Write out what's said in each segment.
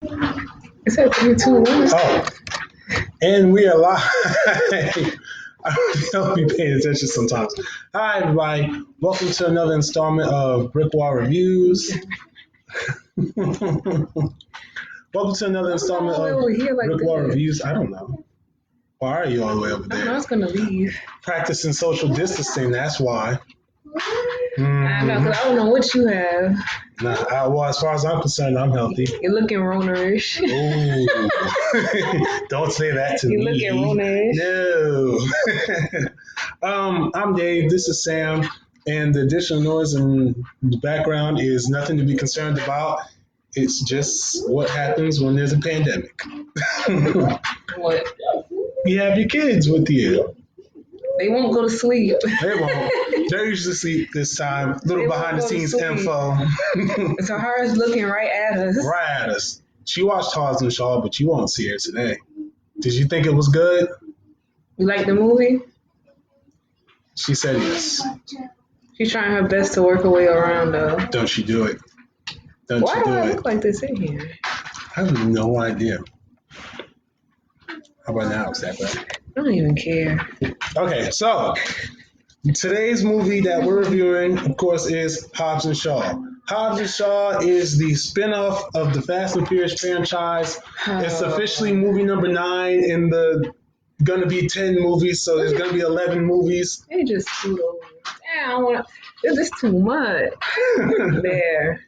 It said 3, 2, 1. Oh, and we are live. I don't be paying attention sometimes. Hi, everybody. Welcome to another installment of Brickwall Reviews. Welcome to another installment of over here like Brickwall this. Reviews. I don't know. Why are you all the way over I there? was gonna leave. Practicing social distancing, that's why. I know, because I don't know what you have. Well, as far as I'm concerned, I'm healthy. You're looking Rona-ish. Ooh. Don't say that to You're me. looking Rona-ish. No. I'm Dave. This is Sam. And the additional noise in the background is nothing to be concerned about. It's just what happens when there's a pandemic. What? You have your kids with you. They won't go to sleep. They won't. They're usually asleep this time. Little They won't behind the go to scenes sleep. info. So hers looking right at us. Right at us. She watched Hobbs and Shaw, but you won't see her today. Did you think it was good? You like the movie? She said yes. She's trying her best to work her way around though. Don't you do it. Don't Why you do do I it. look like this in here? I have no idea. How about now? Is that better? I don't even care. Okay, so today's movie that we're reviewing, of course, is Hobbs and Shaw. Hobbs and Shaw is the spin-off of the Fast and Furious franchise. It's officially movie number 9 in the gonna be 10 movies, so there's gonna be 11 movies. They just scoot over. Damn, I want. This is too much. There.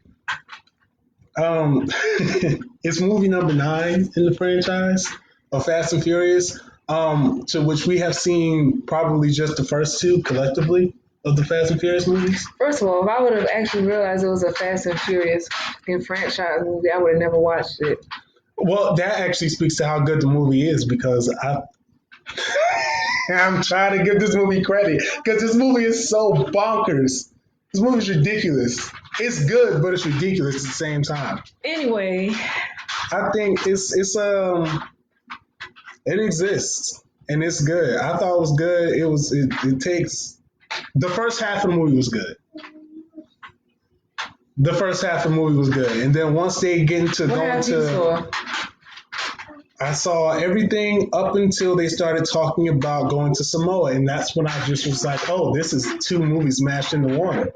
It's movie number 9 in the franchise of Fast and Furious, to which we have seen probably just the first 2 collectively of the Fast and Furious movies. First of all, if I would have actually realized it was a Fast and Furious franchise movie, I would have never watched it. Well, that actually speaks to how good the movie is because I'm trying to give this movie credit because this movie is so bonkers. This movie is ridiculous. It's good, but it's ridiculous at the same time. Anyway, I think it exists and it's good. I thought it was good. It takes the first half of the movie was good. The first half of the movie was good, and then once they get into what going have you to, saw? I saw everything up until they started talking about going to Samoa, and that's when I just was like, oh, this is 2 movies mashed into one.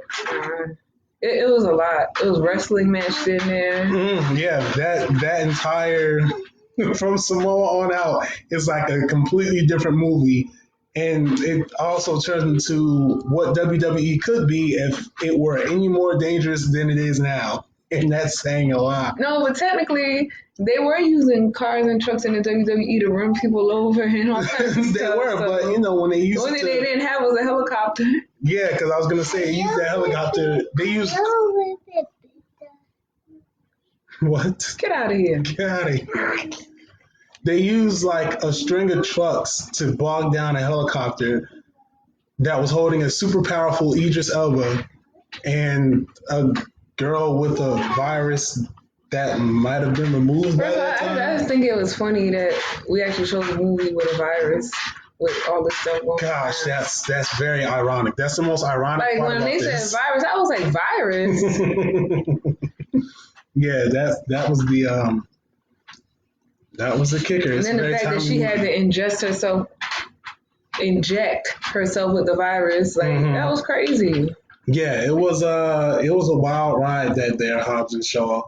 It was a lot. It was wrestling matched in there. Yeah, that entire from Samoa on out is like a completely different movie, and it also turns into what WWE could be if it were any more dangerous than it is now, and that's saying a lot. No, but technically, they were using cars and trucks in the WWE to run people over and all kinds of They stuff. were, but you know when they The used only it thing they didn't have was a helicopter. yeah, because I was gonna say they used that helicopter. They used what? Get out of here. Get out of here. They used like a string of trucks to bog down a helicopter that was holding a super powerful Idris Elba and a girl with a virus that might have been removed by First of all, that time. I just think it was funny that we actually showed a movie with a virus with all this stuff going on. Gosh, that's very ironic. That's the most ironic Like part when about they this. said virus, I was like, virus? Yeah, that was the kicker. And It's then the very fact that timely she had movie. to inject herself with the virus, like that was crazy. Yeah, it was a wild ride that there, Hobbs and Shaw.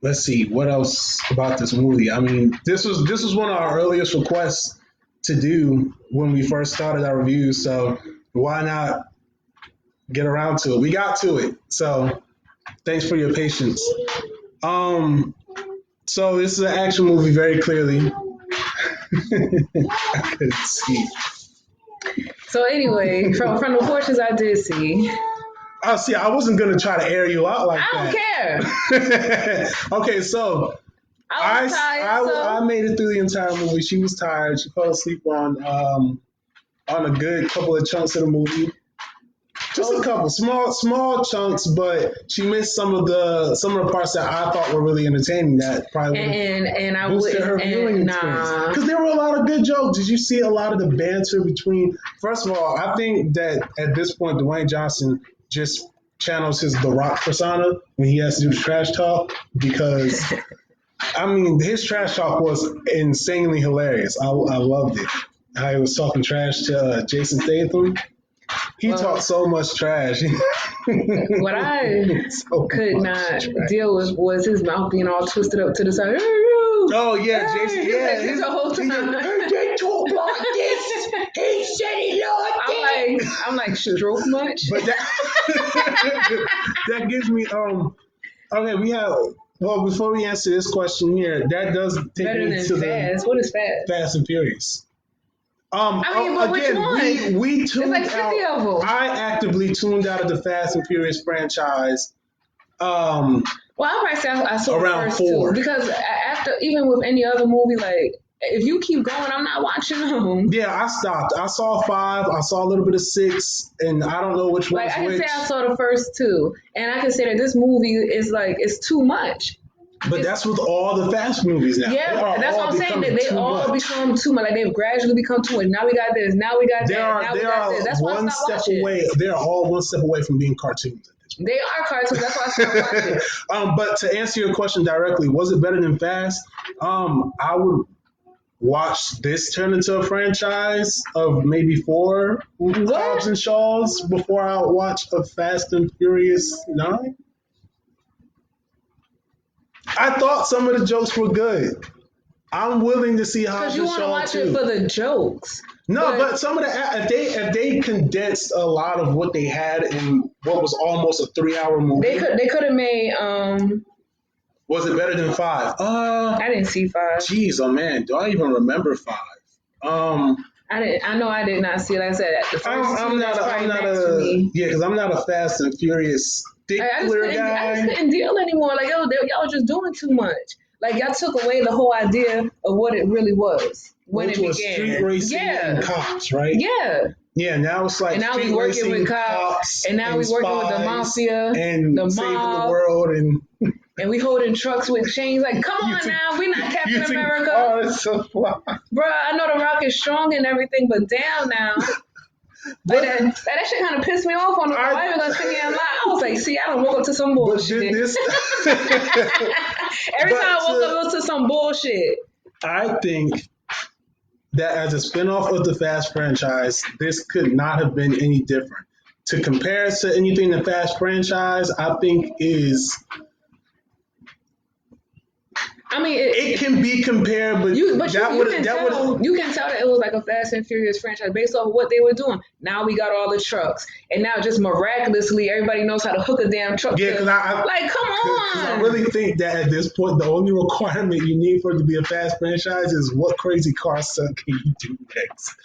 Let's see what else about this movie. I mean, this was one of our earliest requests to do when we first started our reviews. So why not get around to it? We got to it. So thanks for your patience. So this is an action movie, very clearly. I couldn't see. So anyway, from the portions I did see, Oh, see, I wasn't gonna try to air you out like I don't that. care. Okay, so I was tired, so I made it through the entire movie. She was tired. She fell asleep on a good couple of chunks of the movie. Just a couple small chunks, but she missed some of the parts that I thought were really entertaining. That probably and I boosted her wouldn't. viewing And experience nah, because there were a lot of good jokes. Did you see a lot of the banter between? First of all, I think that at this point, Dwayne Johnson just channels his The Rock persona when he has to do the trash talk because I mean his trash talk was insanely hilarious. I loved it. How he was talking trash to Jason Statham. He talked so much trash. What I could not deal with was his mouth being all twisted up to the side. Oh yeah, Jason. Yeah, his whole time. They talk like this. He said he liked it. I'm like stroke much. But that gives me Okay, we have. Well, before we answer this question here, that does take Better me than to Fast. What is Fast? Fast and Furious. I mean, but again, which one? we tuned There's like 50 out. of them. I actively tuned out of the Fast and Furious franchise. Well, I probably say I saw Around the first 4. two because after even with any other movie, like if you keep going, I'm not watching them. Yeah, I stopped. I saw 5. I saw a little bit of 6, and I don't know which one. Like I can which. say I saw the first 2, and I can say that this movie is like it's too much. But that's with all the Fast movies now. Yeah, that's what I'm saying. That they all become too much. Like they've gradually become too much. Now we got this. Now we got that. Now we got this. That's why I stopped watching. They are all one step away from being cartoons. They are cartoons. That's why I stopped watching. But to answer your question directly, was it better than Fast? I would watch this turn into a franchise of maybe 4 Hobbs and Shaws before I watch a Fast and Furious 9. I thought some of the jokes were good. I'm willing to see Hobbs and Shaw too. Because you want to watch it for the jokes. No, but some of the if they condensed a lot of what they had in what was almost a 3-hour movie. They could have made. Was it better than 5? I didn't see 5. Jeez, oh man, do I even remember 5? I didn't. I know I did not see it. Like I said, the first I'm not because I'm not a Fast and Furious stickler guy. I just couldn't deal anymore. Like y'all just doing too much. Like y'all took away the whole idea of what it really was when Which it was began. Street racing and cops, right? Yeah. Yeah, now it's like and now street we working racing, with cops, and now we working with the mafia, and the saving mob, the world, and we holding trucks with chains. Like, come on now, we not Captain America. Oh, it's so fly. Bruh, I know The Rock is strong and everything, but damn now. Like that shit kind of pissed me off on the I even gonna sit here and lie. I was like, see, I don't woke up to some bullshit. Every time I woke up to some bullshit. I think that as a spinoff of the Fast franchise, this could not have been any different. To compare it to anything in the Fast franchise, I think is. I mean, it can be compared, but you can tell that it was like a Fast and Furious franchise based off of what they were doing. Now we got all the trucks, and now just miraculously everybody knows how to hook a damn truck. Yeah, because like, come on. Because I really think that at this point, the only requirement you need for it to be a Fast franchise is what crazy car stunt can you do next.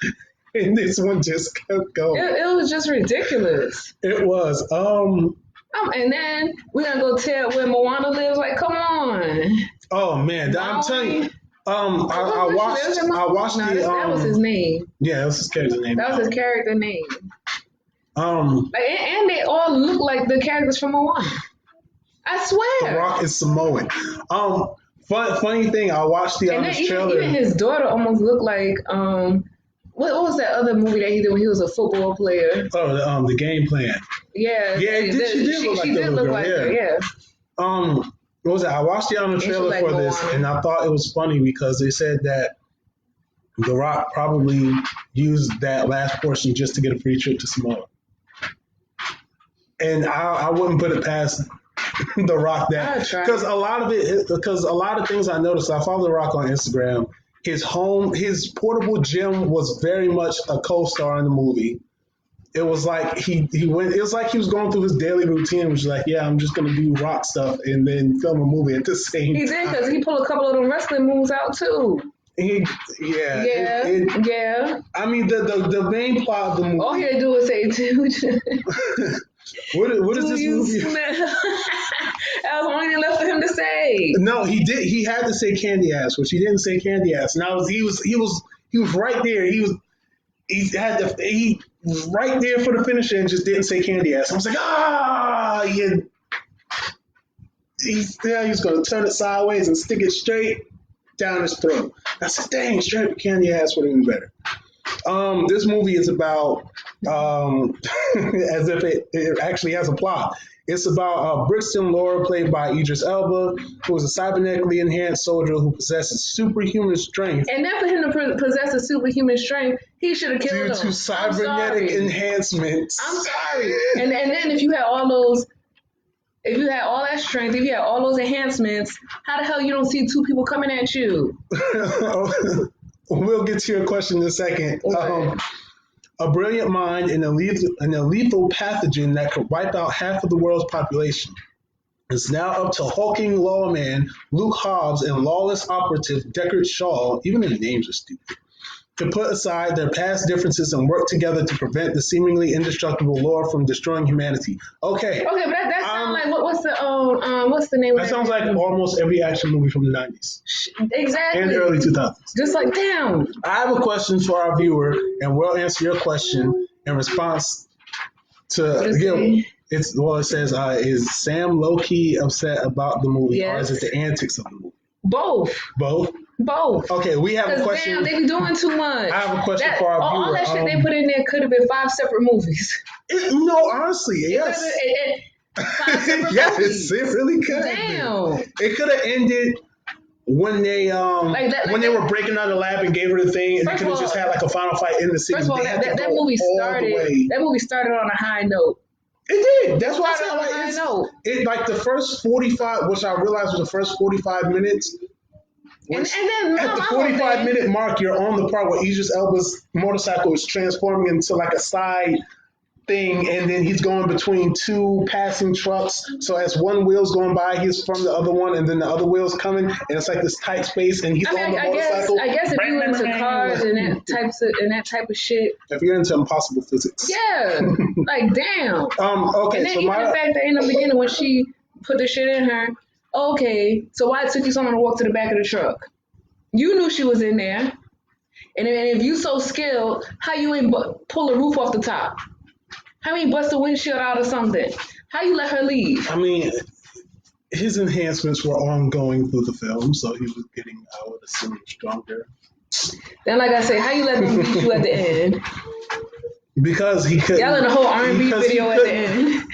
And this one just kept going. It was just ridiculous. It was. And then we're gonna go tell where Moana lives. Like, come on. Oh man, I'm telling you. I watched that was his name. Yeah, that was his character name. That was his character name. And they all look like the characters from Moana. I swear. The Rock is Samoan. Funny thing, I watched the trailer. Even his daughter almost looked like what was that other movie that he did when he was a football player? Oh, the Game Plan. Yeah. Yeah, she did look like her. Yeah. What was it? I watched the trailer for this, and I thought it was funny because they said that The Rock probably used that last portion just to get a free trip to Samoa. And I wouldn't put it past The Rock that because a lot of things I noticed. I follow The Rock on Instagram. His portable gym was very much a co-star in the movie. It was like he went. It was like he was going through his daily routine, which was like, yeah, I'm just gonna do Rock stuff and then film a movie at the same time. He did because he pulled a couple of them wrestling moves out too. Yeah. I mean, the main plot of the movie. All he had to do was say, dude. What is this movie? That was the only thing left for him to say. No, he did. He had to say candy ass, which he didn't say candy ass. Now he was right there. He was right there for the finisher and just didn't say candy ass. I was like, yeah. He was going to turn it sideways and stick it straight down his throat. I said, dang, straight up candy ass would have been better. This movie is about, as if it actually has a plot. It's about Brixton Laura, played by Idris Elba, who is a cybernetically enhanced soldier who possesses superhuman strength. And then for him to possess a superhuman strength, he should have killed him. Due to cybernetic enhancements. I'm sorry. And then if you had all those, if you had all that strength, if you had all those enhancements, how the hell you don't see two people coming at you? We'll get to your question in a second. Okay. A brilliant mind and a lethal pathogen that could wipe out half of the world's population. It's now up to hulking lawman Luke Hobbs and lawless operative Deckard Shaw, even their names are stupid, to put aside their past differences and work together to prevent the seemingly indestructible Laura from destroying humanity. Okay. Okay, but that sounds like what's the name? That sounds like almost every action movie from the 90s. Exactly. And the early 2000s. Just like damn. I have a question for our viewer, and we'll answer your question in response to it says, is Sam low-key upset about the movie, or is it the antics of the movie? Both. Okay, we have a question. Damn, they be doing too much. I have a question for our viewer. All that shit they put in there could have been 5 separate movies. Honestly, yes. 5 separate yes, movies. it really could. Damn. It could have ended when they when they were breaking out the lab and gave her the thing, and they could have just had like a final fight in the city. First of all, that movie started on a high note. It did. That's why I know. It like the first 45, which I realized was the first 45 minutes. And then at the 45-minute mark, you're on the part where Idris Elba's motorcycle is transforming into like a side thing, and then he's going between two passing trucks. So as one wheel's going by, he's from the other one, and then the other wheel's coming, and it's like this tight space, and he's on the motorcycle. I guess if you're into cars and that type of shit. If you're into impossible physics. Yeah. Like damn. Okay. And then even the fact that in the beginning when she put the shit in her, okay, so why it took you someone to walk to the back of the truck? You knew she was in there. And if you so skilled, how you ain't pull the roof off the top? How you bust the windshield out or something? How you let her leave? I mean, his enhancements were ongoing through the film, so he was getting, I would assume, stronger. Then, like I say, how you let them beat you at the end? Because he couldn't. Y'all in a whole R&B video at the end.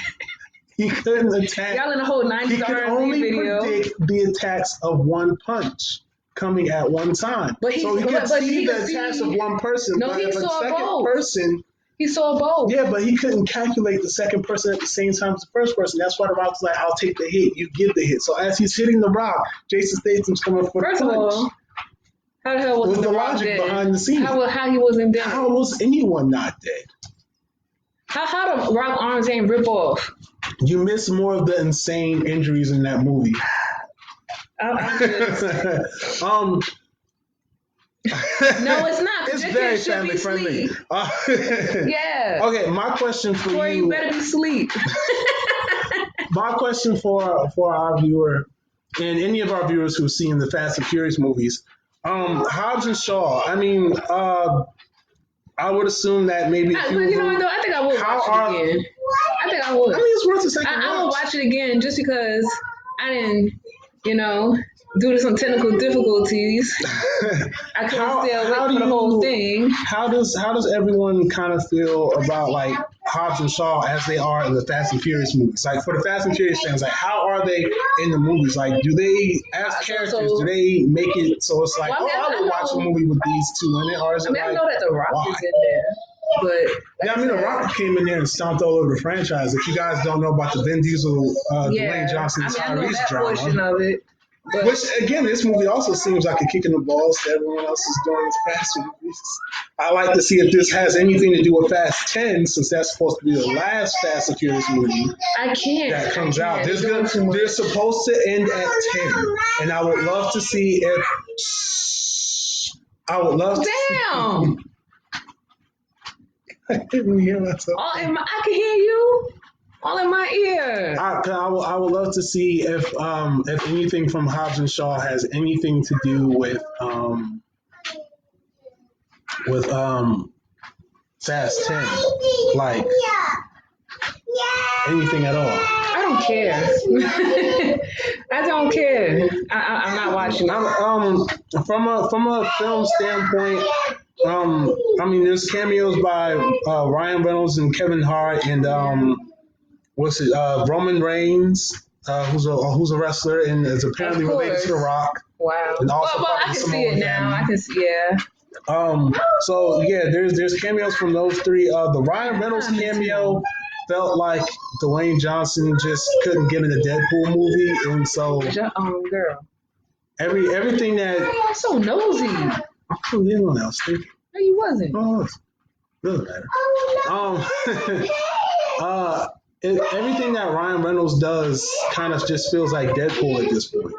He couldn't attack. Y'all in a whole 90s R&B video. He could only predict the attacks of one punch coming at one time. So he could see the attacks of one person, but if a second person... He saw both. Yeah, but he couldn't calculate the second person at the same time as the first person. That's why the Rock was like, I'll take the hit, you give the hit. So as he's hitting the Rock, Jason Statham's coming for the punch. First of all, how the hell was the logic dead? behind the scene? How he wasn't dead? How was anyone not dead? How the Rock arms ain't rip off? You miss more of the insane injuries in that movie. No, it's not. It's very family friendly. Yeah. Okay, my question for Corey, you better be asleep. My question for our viewer and any of our viewers who've seen the Fast and Furious movies, Hobbs and Shaw. I mean, I would assume that maybe. I think I would watch it again. I think I would. I mean, it's worth a second. I would watch it again just because I didn't, due to some technical difficulties, I couldn't stay awake for the whole thing. How does everyone kind of feel about like Hobbs and Shaw as they are in the Fast and Furious movies? Like for the Fast and Furious fans, like how are they in the movies? Like do they, as characters, do they make it so it's like, I would watch a movie with these two in it, or is it I know that The Rock is in there. But The Rock came in there and stomped all over the franchise. If you guys don't know about the Vin Diesel, Dwayne Johnson, I know that drama, portion of it. But, which again, this movie also seems like a kick in the balls to everyone else who's doing these Fast movies. I like to see if this has anything to do with Fast 10, since that's supposed to be the last Fast and Furious movie. I can't. That comes out. They're supposed to end at 10, and I would love to see if. I would love. Damn. I didn't hear myself. I can hear you. All in my ear. I would love to see if anything from Hobbs and Shaw has anything to do with Fast 10, like anything at all. I don't care. I don't care. I'm not watching it. From a film standpoint, I mean, there's cameos by Ryan Reynolds and Kevin Hart and Roman Reigns, who's a wrestler and is apparently Of related to The course. Rock. Wow. And also Well, part I of the can see it Samoan now. family. I can see, yeah. So yeah, there's cameos from those three. The Ryan Reynolds cameo felt like Dwayne Johnson just couldn't get in a Deadpool movie, and so Girl. everything that You're so nosy. No, you know what I was thinking. you wasn't. Oh, it doesn't matter. Everything that Ryan Reynolds does kind of just feels like Deadpool at this point.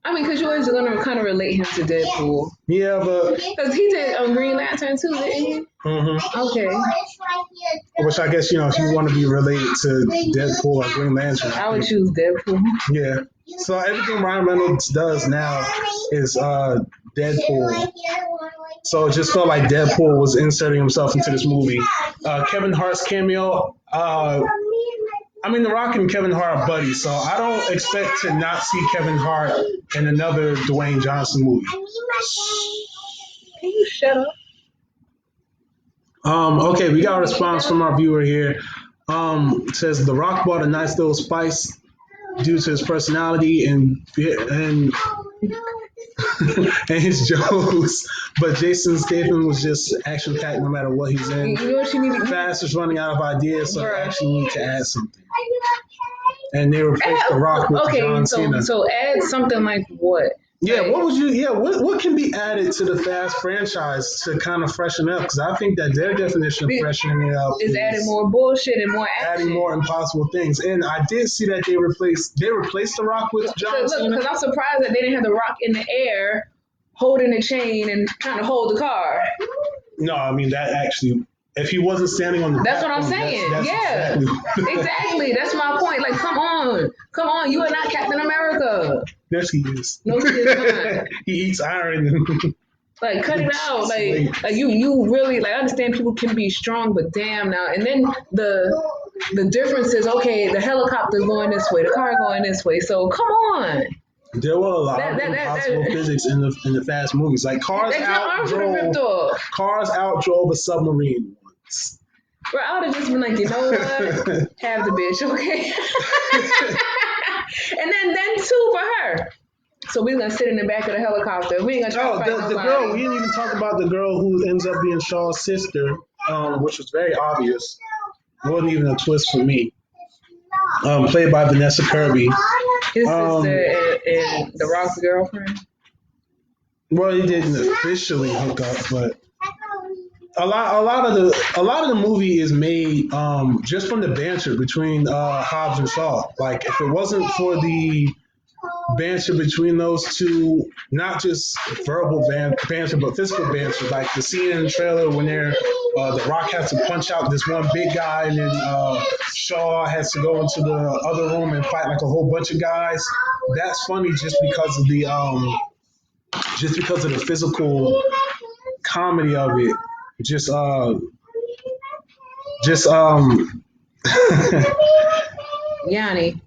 I mean, because you're always going to kind of relate him to Deadpool. Yeah, but Because he did Green Lantern too, didn't he? Okay. Which I guess if you want to be related to Deadpool or Green Lantern, I would choose Deadpool. Yeah. So everything Ryan Reynolds does now is Deadpool. So it just felt like Deadpool was inserting himself into this movie. Kevin Hart's cameo. I mean, The Rock and Kevin Hart are buddies, so I don't expect to not see Kevin Hart in another Dwayne Johnson movie. Can you shut up? Okay, we got a response from our viewer here. It says The Rock brought a nice little spice due to his personality and and his jokes, but Jason Statham was just action packed no matter what he's in. You know what you need to Fast is running out of ideas, so they Bruh. actually need to add something. And they replaced The Rock with John Cena. So add something like what? Yeah, Like, what would you? Yeah, what can be added to the Fast franchise to kind of freshen up? Because I think that their definition of freshening it up is adding more bullshit and more action. adding more impossible things. And I did see that they replaced The Rock with John Cena. Because I'm surprised that they didn't have The Rock in the air holding the chain and trying to hold the car. No, I mean that actually. If he wasn't standing on the That's what I'm platform, saying. that's Yeah. Exactly. That's my point. Like, come on. You are not Captain America. Yes, he is. No, he is not. He eats iron. Like, cut it out. Like you really, like, I understand people can be strong, but damn now. And then the difference is, okay, the helicopter's going this way, the car going this way. So come on. There were a lot of impossible physics in the Fast movies. Like cars outdrove a submarine once. Bro, I would have just been like, you know what? Have the bitch, okay? And then two for her. So we're gonna sit in the back of the helicopter. We ain't gonna try to fight the girl. We didn't even talk about the girl who ends up being Shaw's sister, which was very obvious. It wasn't even a twist for me. Played by Vanessa Kirby. His sister and The Rock's girlfriend. Well, he didn't officially hook up, but a lot of the movie is made just from the banter between Hobbs and Shaw. Like if it wasn't for the banter between those two, not just verbal banter, but physical banter, like the scene in the trailer when The Rock has to punch out this one big guy, and then Shaw has to go into the other room and fight like a whole bunch of guys. That's funny just because of the physical comedy of it. Yanni.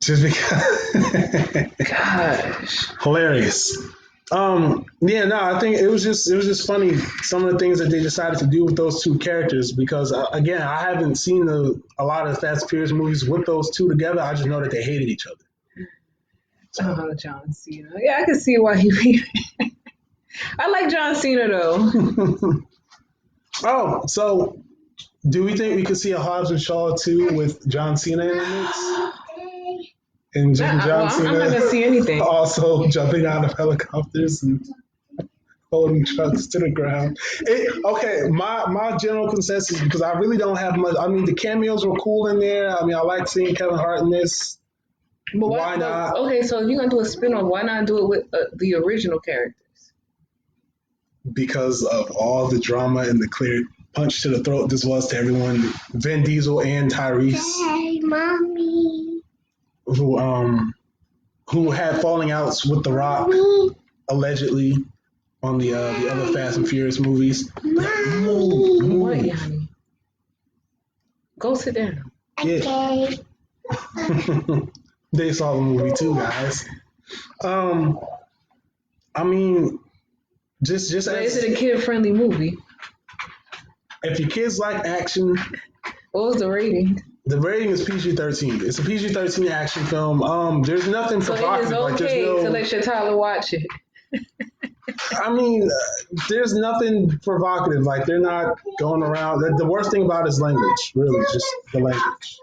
Just because. Gosh. Hilarious. I think it was just funny some of the things that they decided to do with those two characters because again I haven't seen a lot of Fast and Furious movies with those two together. I just know that they hated each other. John Cena. Yeah, I can see why he. I like John Cena though. Oh, so do we think we could see a Hobbs and Shaw 2 with John Cena in the mix? And John Cena I'm not gonna see anything. Also jumping out of helicopters and holding trucks to the ground. My general consensus, because I really don't have much. I mean, the cameos were cool in there. I mean, I like seeing Kevin Hart in this. But why not? Okay, so if you're gonna do a spin-off, why not do it with the original characters? Because of all the drama and the clear punch to the throat this was to everyone, Vin Diesel and Tyrese. Hey, mommy. Who had falling outs with The Rock, allegedly, on the other Fast and Furious movies. What, Yanni? Go sit down. Okay. They saw the movie too, guys. I mean, just But as is it a kid-friendly movie? if your kids like action, What was the rating? the rating is PG-13. It's a PG-13 action film. There's nothing So it is provocative. Like there's okay to no. let your toddler watch it. I mean, there's nothing provocative. Like they're not going around. The worst thing about it is language. Really, just the language.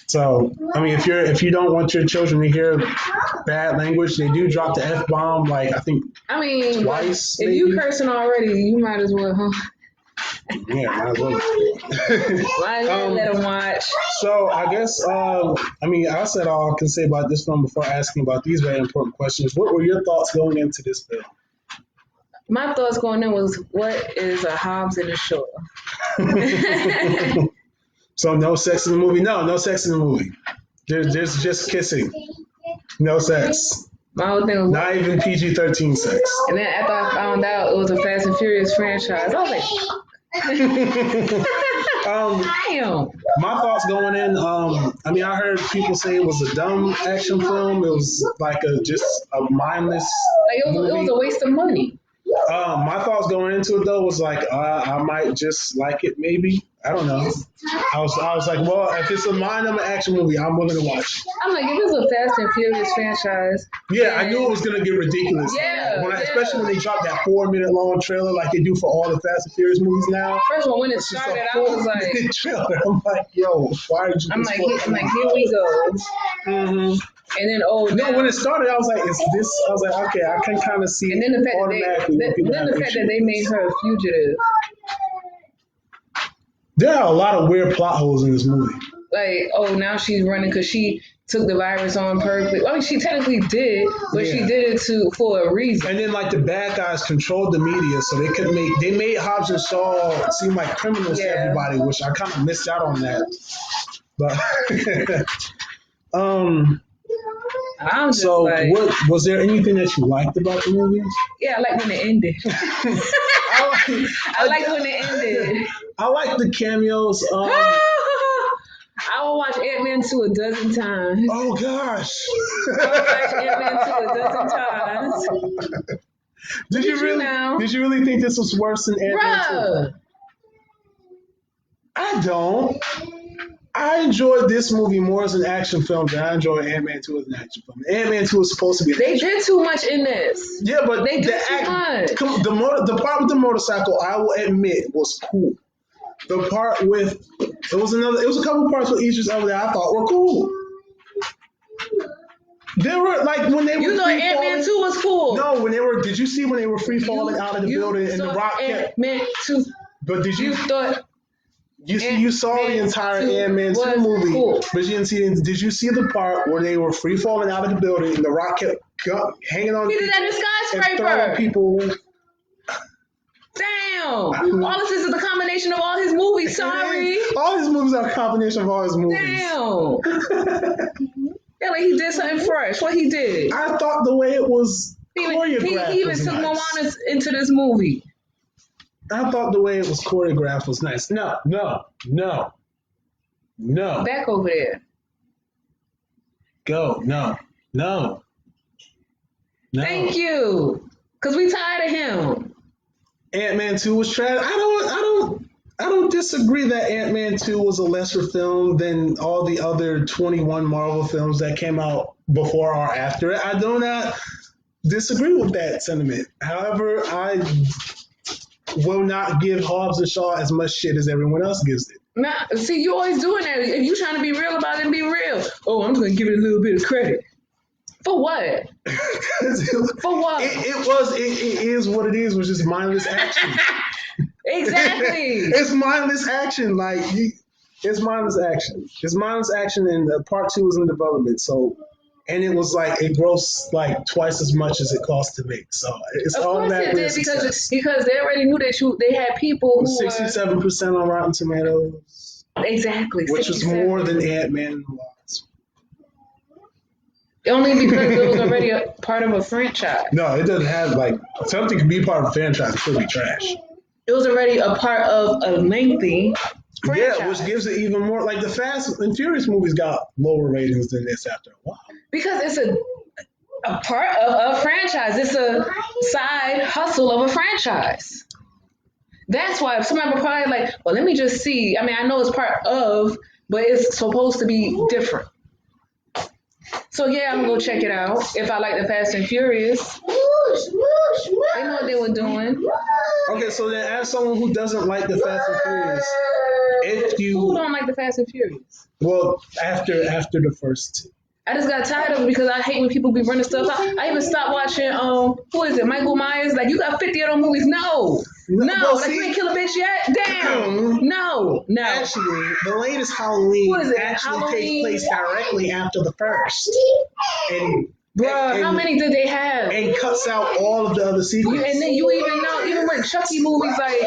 So, I mean, if you don't want your children to hear bad language, they do drop the F-bomb, like, I think I mean, twice. if maybe. you cursing already, you might as well, huh? Yeah, might as well. Might as well let them watch. So, I guess, I said all I can say about this film before asking about these very important questions. What were your thoughts going into this film? My thoughts going in was, what is a Hobbs and a Shaw? So, no sex in the movie? No sex in the movie. There's just kissing. No sex. My whole thing was, Not even PG-13 sex. and then after I found out it was a Fast and Furious franchise, I was like, damn. My thoughts going in, I heard people say it was a dumb action film. It was like just a mindless Like it was a waste of money. My thoughts going into it though was like I might just like it maybe. I don't know. I was like, well, if it's a mind-numbing action movie, I'm willing to watch. I'm like, if it's a Fast and Furious franchise. Yeah, I knew it was gonna get ridiculous. Yeah, especially when they dropped that 4-minute long trailer like they do for all the Fast and Furious movies now. First of all, when it It's just started, a I was like, 4-minute trailer. I'm like, yo, why did you? I'm like, here we go. Mm-hmm. And then No, when it started, I was like, "Is this?" I was like, "Okay, I can kind of see." and then the fact automatically when people have that they made her a fugitive. There are a lot of weird plot holes in this movie. Like, oh, now she's running because she took the virus on purpose. I mean, she technically did, but she did it for a reason. And then, like, the bad guys controlled the media, so they made Hobbs and Shaw seem like criminals to everybody, which I kind of missed out on that. But I'm just so like, what was there anything that you liked about the movie? yeah, I like when it ended. I like when it ended. I like the cameos. I will watch Ant-Man 2 a dozen times. Oh gosh! I will watch Ant-Man 2 a dozen times. Did you really think this was worse than Ant-Man 2? I don't. I enjoyed this movie more as an action film than I enjoyed Ant-Man 2 as an action film. Ant-Man 2 was supposed to be. They did too much in this. Yeah, but they did too much. The part with the motorcycle, I will admit, was cool. The part with it was a couple parts with Idris Elba that I thought were cool. There were like when they were. You thought Ant-Man 2 was cool. No, when they were. Did you see when they were free falling out of the building and the rock kept? Ant-Man 2. But did you thought? You saw the entire Ant-Man 2 movie, cool. But you didn't see. Did you see the part where they were free falling out of the building and the rock kept hanging on? He did that in Skyscraper. And throwing people. Damn! All this is a combination of all his movies. Sorry. All his movies are a combination of all his movies. Damn. Yeah, like he did something fresh. What he did? I thought the way it was choreographed. He even took Moana into this movie. I thought the way it was choreographed was nice. No. Back over there. Go. No. Thank you. Cause we tired of him. Ant-Man 2 was trash. I don't disagree that Ant-Man 2 was a lesser film than all the other 21 Marvel films that came out before or after it. I do not disagree with that sentiment. However, I will not give Hobbs and Shaw as much shit as everyone else gives it. Nah, see, you always doing that. If you trying to be real about it, be real. Oh, I'm just gonna give it a little bit of credit. For what? For what? It is what it is, which is mindless action. Exactly. It's mindless action. Like, it's mindless action. It's mindless action, and part 2 is in development. So, and it was like, it grossed like twice as much as it cost to make. So, it's automatically a success. Because they already knew that they had people who 67% on Rotten Tomatoes. Exactly. Which 67. Was more than Ant-Man and the Wasp. Only because it was already a part of a franchise. No, it doesn't have, like, something can be part of a franchise and still be trash. It was already a part of a lengthy franchise. Yeah, which gives it even more. Like the Fast and Furious movies got lower ratings than this after a while. Because it's a part of a franchise. It's a side hustle of a franchise. That's why somebody would probably like, well, let me just see. I mean, I know it's part of, but it's supposed to be different. So yeah, I'm gonna go check it out. If I like the Fast and Furious, they know what they were doing. Okay, so then as someone who doesn't like the Fast and Furious, if Who you don't like the Fast and Furious? well after the first two. I just got tired of it because I hate when people be running stuff out. I even stopped watching, who is it, Michael Myers? Like, you got 50 of those movies. No. Well, Like, see- you ain't kill a bitch yet? Damn. No. Actually, the latest Halloween What is it, actually Halloween? takes place directly after the first, and Bruh, how many did they have? and cuts out all of the other sequels. And then you even know, even with Chucky movies, like,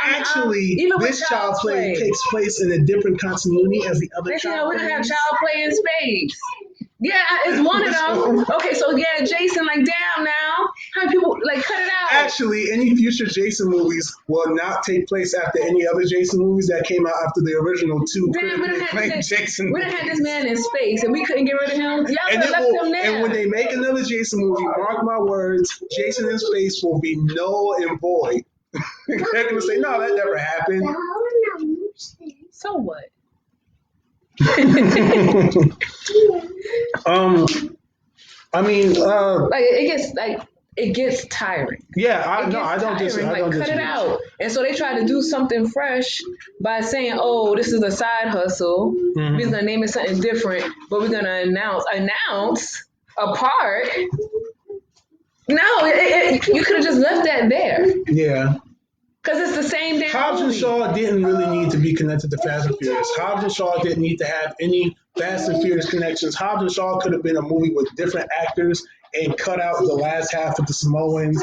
Actually, even with this child play takes place in a different continuity as the other They child we're gonna have plays. child play in space. Yeah, it's one of them. Okay, so yeah, Jason, like, damn now. How many people, like, cut it out? Actually, any future Jason movies will not take place after any other Jason movies that came out after the original two Damn, we critically done acclaimed had this, Jason we done movies. had this man in space and we couldn't get rid of him. Y'all And, could have left him there. and when they make another Jason movie, mark my words, Jason in space will be null and void. They're going to say, no, that never happened. So what? I mean, Like it gets tiring. yeah, It gets I don't disagree. tiring. Like, cut it out. And so they try to do something fresh by saying, "Oh, this is a side hustle. Mhm. We're gonna name it something different, but we're gonna announce a part." No, you could have just left that there Yeah. because it's the same damn Hobbs and movie. Shaw didn't really need to be connected to Fast and Furious. Hobbs and Shaw didn't need to have any Fast and Furious connections. Hobbs and Shaw could have been a movie with different actors and cut out the last half of the Samoans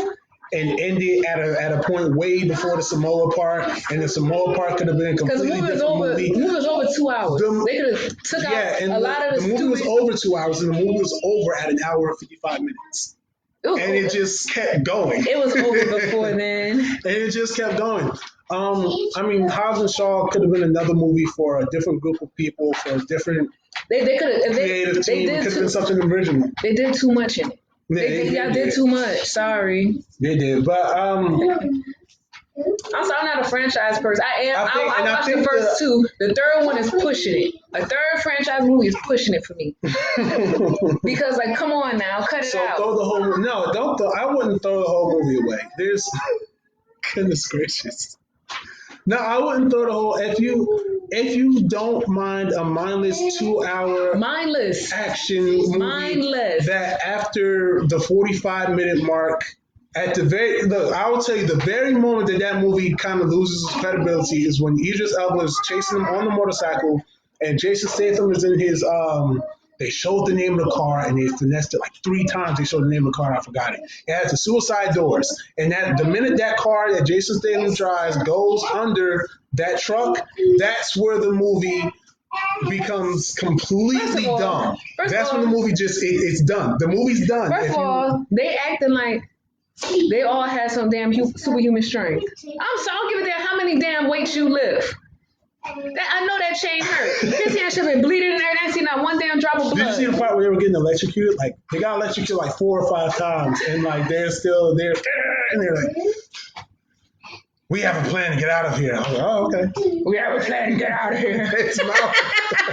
and end it at a point way before the Samoa part, and the Samoa part could have been a Because the completely movie was different over. movie. The movie was over 2 hours. The- They could have took Yeah, out and a lot of the the movie was stupid. over 2 hours, and the movie was over at an hour and 55 minutes. And it just kept going. It was over before then. And it just kept going. I mean, Hobbs and Shaw could have been another movie for a different group of people, for a different They could have. creative They team. It did could have too. been something original. They did too much in it. Yeah, Y'all did too much. Sorry. They did, but I'm sorry, I'm not a franchise person. I watched the think first two. The third one is pushing it. A third franchise movie is pushing it for me. Because, like, come on now, cut it so out. throw the whole. No, don't. I wouldn't throw the whole movie away. There's goodness gracious. No, I wouldn't throw the whole. If you don't mind a mindless 2 hour Mindless. action movie Mindless. that after the 45-minute mark, at the very look, I will tell you the very moment that movie kind of loses its credibility is when Idris Elba is chasing him on the motorcycle and Jason Statham is in his they showed the name of the car and they finessed it like 3 times. They showed the name of the car, I forgot it. It has the suicide doors. And that the minute that car that Jason Statham drives goes under that truck, that's where the movie becomes completely dumb. That's when the movie just it's done. The movie's done. First of all, they acting like they all had some damn superhuman strength. I'm sorry, I don't give a damn how many damn weights you lift. I know that chain hurt. His hand should have been bleeding and everything. I seen not one damn drop of blood. Did you see the part where they were getting electrocuted? Like they got electrocuted like 4 or 5 times, and like they're still there, and they're like, "We have a plan to get out of here." I was like, "Oh, okay." We have a plan to get out of here. It's mouth. I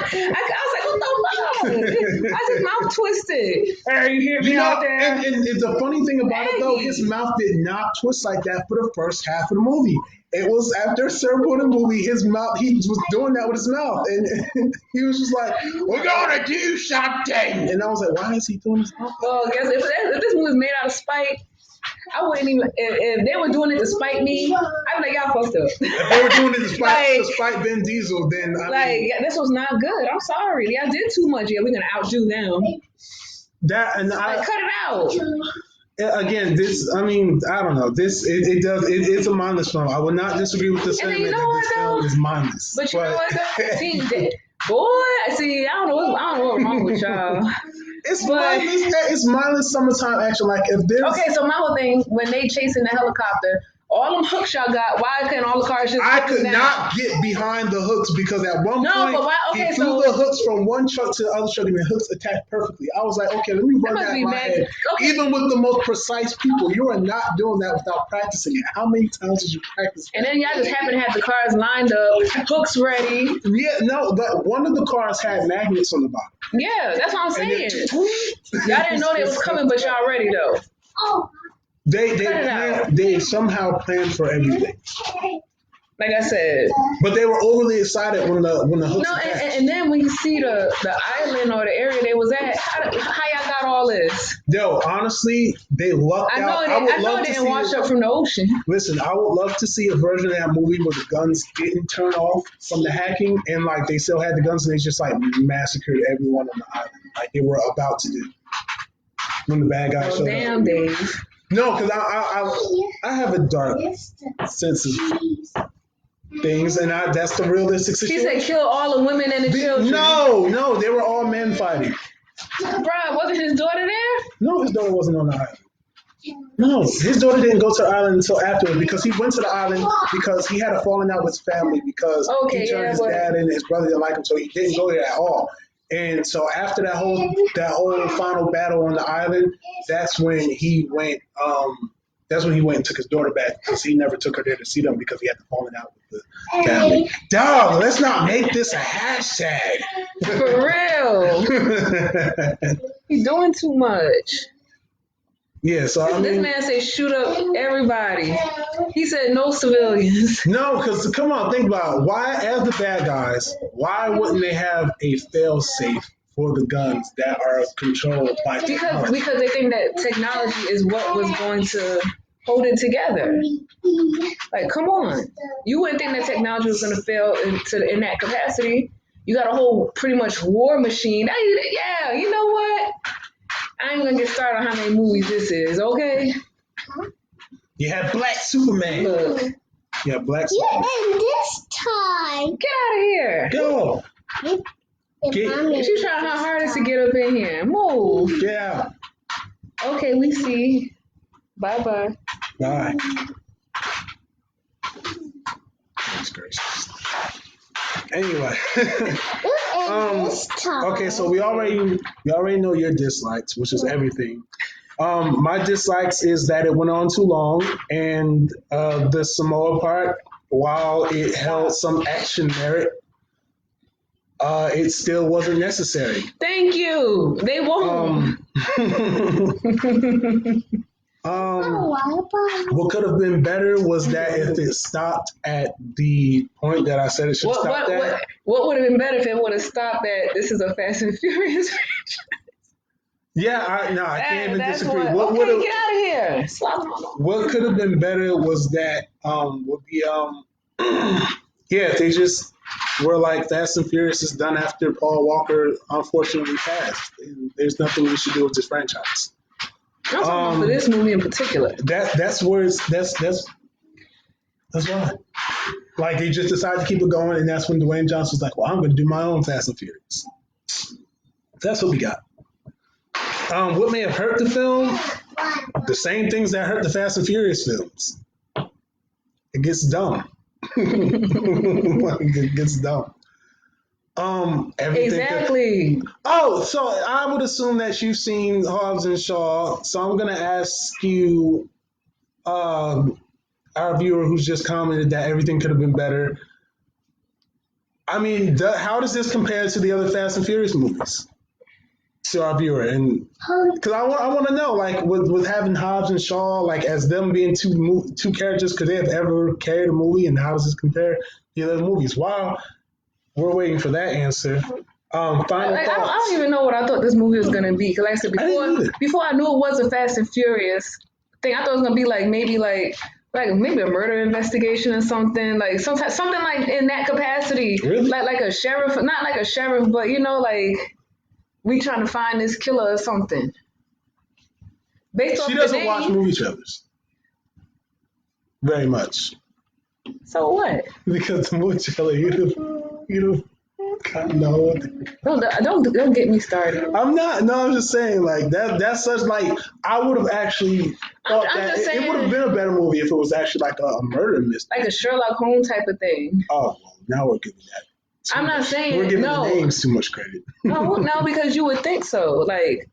was like, what the fuck? I just mouth twisted. Hey, you hear me out there? And the funny thing about it though, his mouth did not twist like that for the first half of the movie. It was after a certain point of the movie, his mouth, he was doing that with his mouth. And he was just like, "We're going to do something." And I was like, why is he doing this? Well, I guess if this movie was made out of spite, I wouldn't even, if they were doing it to spite me, I'd be like, y'all fucked up. If they were doing it Like- to spite Vin Diesel, then I mean, Yeah, this was not good. I'm sorry. Y'all did too much. Yeah, we're going to outdo them. that, and Like, cut it out. again, this, I mean, I don't know. It's a mindless film. I would not disagree with the And then sentiment you know that what, this film though? is mindless. But you know what, though? See, I don't know what's wrong with y'all. It's mindless summertime action. Like if there's Okay, so my whole thing, when they chasing the helicopter, all them hooks y'all got, why couldn't all the cars just I hit could down? not get behind the hooks because at one No, point but why? Okay, he threw so the hooks from one truck to the other truck and the hooks attacked perfectly. I was like, okay, let me run must that be in my magic. head. Okay. Even with the most precise people, you are not doing that without practicing it. How many times did you practice that? And then y'all just happen to have the cars lined up, hooks ready. Yeah, no, but one of the cars had magnets on the bottom. Yeah, that's what I'm And saying. then, Y'all didn't know they was coming, but y'all ready though. They somehow planned for everything. Like I said. But they were overly excited when the hooks No, attached. and then when you see the island or the area they was at, how y'all got all this? Yo, honestly, they lucked I know out. I know it didn't wash up from the ocean. Listen, I would love to see a version of that movie where the guns didn't turn off from the hacking and like they still had the guns and they just like massacred everyone on the island like they were about to do when the bad guys showed Damn, up. Dave. No, because I have a dark sense of things, and that's the realistic He situation. said kill all the women and the children. No, they were all men fighting. Bruh, wasn't his daughter there? No, his daughter wasn't on the island. No, his daughter didn't go to the island until afterwards because he went to the island because he had a falling out with his family because he turned his dad and his brother didn't like him, so he didn't go there at all. And so after that whole final battle on the island, that's when he went. That's when he went and took his daughter back because he never took her there to see them because he had the falling out with the family. Dog, let's not make this a hashtag. For real. He's doing too much. Yeah, so I mean, this man said shoot up everybody. He said no civilians. No, because come on, think about it. Why, as the bad guys, why wouldn't they have a fail safe for the guns that are controlled by technology? Because they think that technology is what was going to hold it together. Like, come on, you wouldn't think that technology was going to fail in that capacity. You got a whole pretty much war machine. Yeah, you know what? I ain't gonna get started on how many movies this is, okay? You have Black Superman. Look. Yeah, Black Superman. And this time. Get out of here. Go. She's trying her hardest to get up in here. Move. Yeah. Okay, we see. Bye-bye. Bye. That's gracious. Anyway. Okay, so we already know your dislikes, which is everything. My dislikes is that it went on too long, and the Samoa part, while it held some action merit, it still wasn't necessary. Thank you. They won't. What could have been better was that if it stopped at the point that I said it should stop at. What would have been better if it would have stopped at this is a Fast and Furious franchise? Yeah, I can't even disagree. Get out of here. What could have been better was that would be if they just were like Fast and Furious is done after Paul Walker unfortunately passed. And there's nothing we should do with this franchise. I'm talking about for this movie in particular. That's why. Like they just decided to keep it going, and that's when Dwayne Johnson was like, "Well, I'm going to do my own Fast and Furious." That's what we got. What may have hurt the film? The same things that hurt the Fast and Furious films. It gets dumb. It gets dumb. Exactly. So I would assume that you've seen Hobbs and Shaw. So I'm gonna ask you, our viewer who's just commented that everything could have been better. I mean, how does this compare to the other Fast and Furious movies? To our viewer, and because I want to know, like with having Hobbs and Shaw, like as them being two characters, could they have ever carried a movie, and how does this compare to the other movies? While we're waiting for that answer, final thoughts. I don't even know what I thought this movie was gonna be. Because like I said before I knew it was a Fast and Furious thing, I thought it was gonna be maybe a murder investigation or something, like something like in that capacity, really? like a sheriff, not like a sheriff, but we trying to find this killer or something. She doesn't watch movie trailers very much. So what? Because the movie trailer, No, Don't get me started. I'm not. No, I'm just saying like that. That's such like I would have actually thought I'm that just it would have saying, been a better movie if it was actually like a murder mystery. like a Sherlock Holmes type of thing. Oh, well, now we're giving that. I'm not saying We're giving no. the names too much credit. No, because you would think so. Like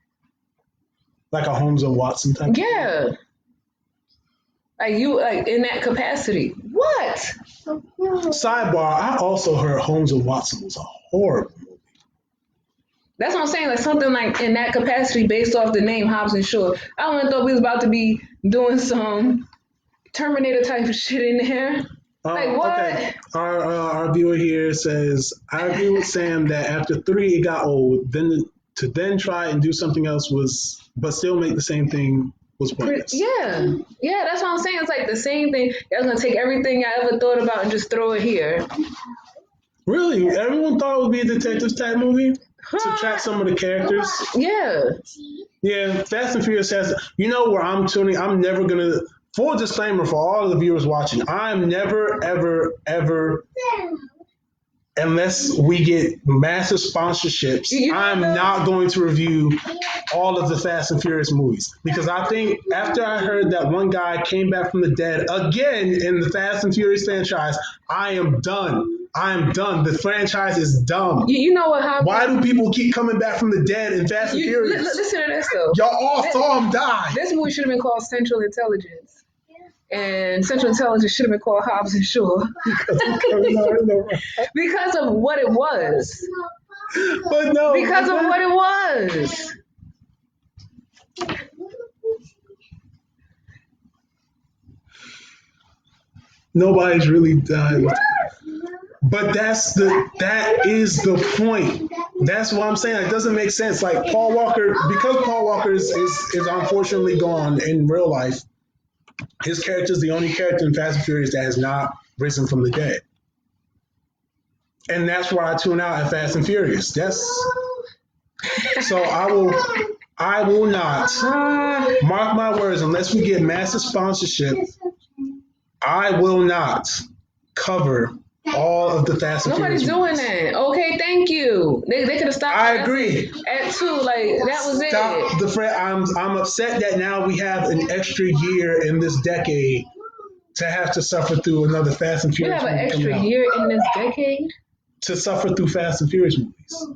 Like a Holmes and Watson type. yeah, like you like in that capacity. What? Sidebar: I also heard Holmes and Watson was a horrible movie. That's what I'm saying. Like something like in that capacity, based off the name Hobbs and Shaw. I wouldn't thought we was about to be doing some Terminator type of shit in there. Like what? Okay. Our viewer here says, I agree with Sam that after 3 it got old. Then to try and do something else but still make the same thing was pointless. Yeah, that's what I'm saying. It's like the same thing. Y'all gonna take everything I ever thought about and just throw it here. Really? Everyone thought it would be a detective type movie to track some of the characters. Yeah. Yeah, Fast and Furious has. You know where I'm tuning? I'm never gonna. Full disclaimer for all of the viewers watching: I'm never, ever, ever, unless we get massive sponsorships, I'm not going to review all of the Fast and Furious movies because I think after I heard that one guy came back from the dead again in the Fast and Furious franchise, I am done. I am done. The franchise is dumb. You know what happened? Why do people keep coming back from the dead in Fast and Furious? Listen to this though. Y'all all saw him die. This movie should have been called Central Intelligence. And Central Intelligence should have been called Hobbs and Shaw. Because of what it was. But no. Because of what it was. Nobody's really done. But that is the point. That's what I'm saying. It doesn't make sense. Like Paul Walker, because Paul Walker is unfortunately gone in real life, his character is the only character in Fast and Furious that has not risen from the dead. And that's why I tune out at Fast and Furious. So I will not, mark my words, unless we get massive sponsorship, I will not cover all of the Fast and Furious. Nobody's doing that. Okay, thank you. They could have stopped. I agree. At 2, like that was Stop it. the friend. I'm upset that now we have an extra year in this decade to have to suffer through another Fast and We Furious have an movie coming extra out. year in this decade. To suffer through Fast and Furious movies.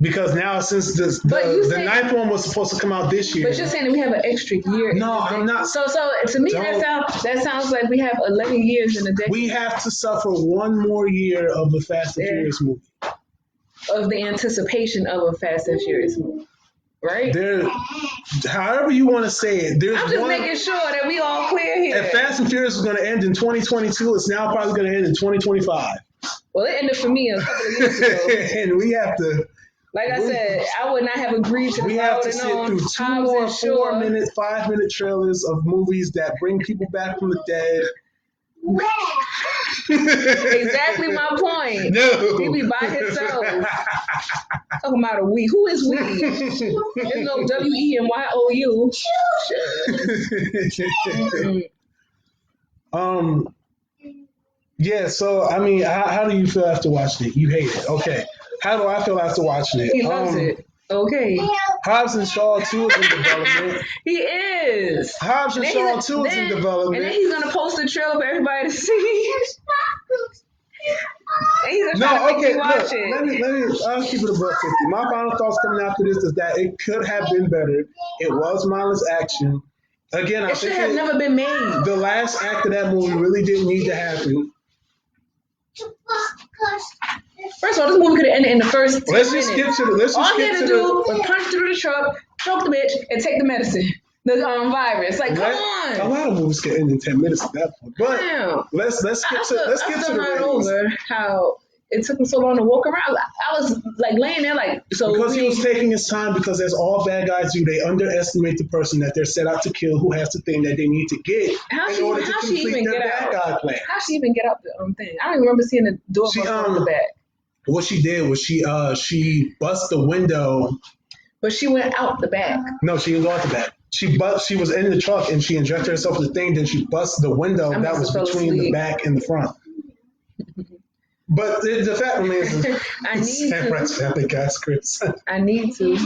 Because now since the ninth one was supposed to come out this year. But you're saying that we have an extra year. No, I'm not. So to me that sounds like we have 11 years in a decade. We have to suffer one more year of the Fast and Furious movie. Of the anticipation of a Fast and Furious movie. Right? However you want to say it, I'm just making sure that we all clear here. If Fast and Furious is going to end in 2022, it's now probably going to end in 2025. Well, it ended for me a couple of years ago. And we have to. Like I said, I would not have agreed to. We have to sit through 2 more 4-minute, 5-minute trailers of movies that bring people back from the dead. Exactly my point. No. He be by himself. Talking about a we. Who is we? There's no WEMYOU. Yeah, so I mean, how do you feel after watching it? You hate it. Okay. How do I feel after watching it? He loves it. Okay. Hobbs and Shaw 2 is in development. He is. Hobbs and Shaw 2 is in development. And then he's going to post a trailer for everybody to see. And he's going to try to make you watch it. Let me, I'll keep it above 50. My final thoughts coming after this is that it could have been better. It was mindless action. Again, I it should think have never been made. The last act of that movie really didn't need to happen. First of all, this movie could have ended in the first 10 Let's minutes. just skip to the. Let's just all he skip had to to do the. was punch through the truck, choke the bitch, and take the medicine. The virus. Like, come on. A lot of movies can end in 10 minutes at that point. But Damn. let's skip to the ratings. Over how it took him so long to walk around. I was like laying there like so. Because he was taking his time, because as all bad guys do, they underestimate the person that they're set out to kill, who has the thing that they need to get in order to complete their bad guy plan. How she even get out the thing? I don't even remember seeing the door from the back. What she did was she bust the window. But she went out the back. No, she didn't go out the back. She was in the truck and she injected herself with the thing. Then she busted the window that was between the back and the front. But the fact remains, I need to. they got scripts. I need to.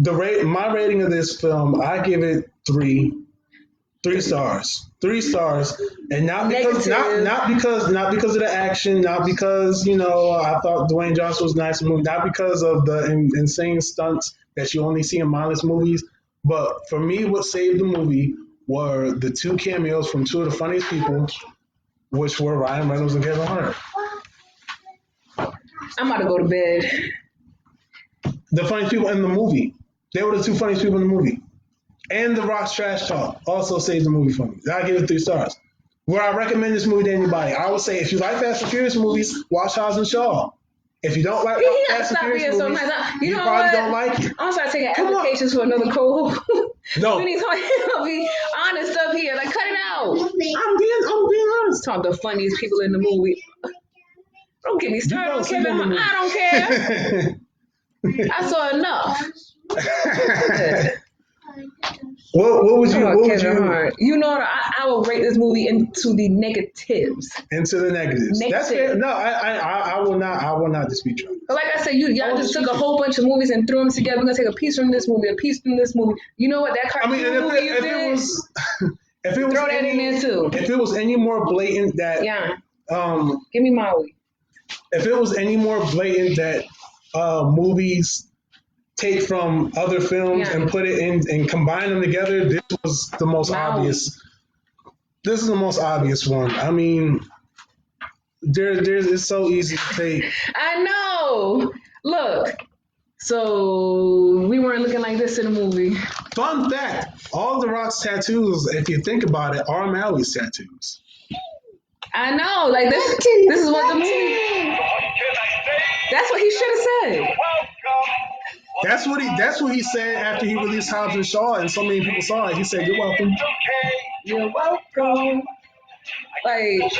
My rating of this film, I give it three stars. 3 stars, and not because not because of the action, not because I thought Dwayne Johnson was nice in the movie, not because of the insane stunts that you only see in mindless movies, but for me, what saved the movie were the 2 cameos from 2 of the funniest people, which were Ryan Reynolds and Kevin Hart. I'm about to go to bed. The funniest people in the movie. They were the 2 funniest people in the movie. And The Rock's trash talk also saved the movie for me. I give it 3 stars. Would I recommend this movie to anybody? I would say if you like Fast and Furious movies, watch Hobbs and Shaw. If you don't like Fast and Furious movies, you probably don't like it. I'm gonna start taking applications for another co-host. No. We need to be honest up here. Like, cut it out. I'm being honest. Talk the funniest people in the movie. Don't get me started on Kevin Hart. I don't care. I saw enough. What would you? Hart. I will rate this movie into the negatives. Into the negatives. That's fair. No, I will not. I will not dispute you. But like I said, y'all just took a whole bunch of movies and threw them together. We're gonna take a piece from this movie, a piece from this movie. You know what? That cartoon movie you did. If it was throw that in there too. If it was any more blatant that give me Maui. If it was any more blatant that movies take from other films and put it in and combine them together, this was the most obvious. This is the most obvious one. I mean, it's so easy to take. I know. Look. So we weren't looking like this in the movie. Fun fact: all The Rock's tattoos, if you think about it, are Maui's tattoos. I know. Like this is what the movie. That's what he should have said. That's what he said after he released Hobbs and Shaw, and so many people saw it. He said, "You're welcome." You're welcome. Like,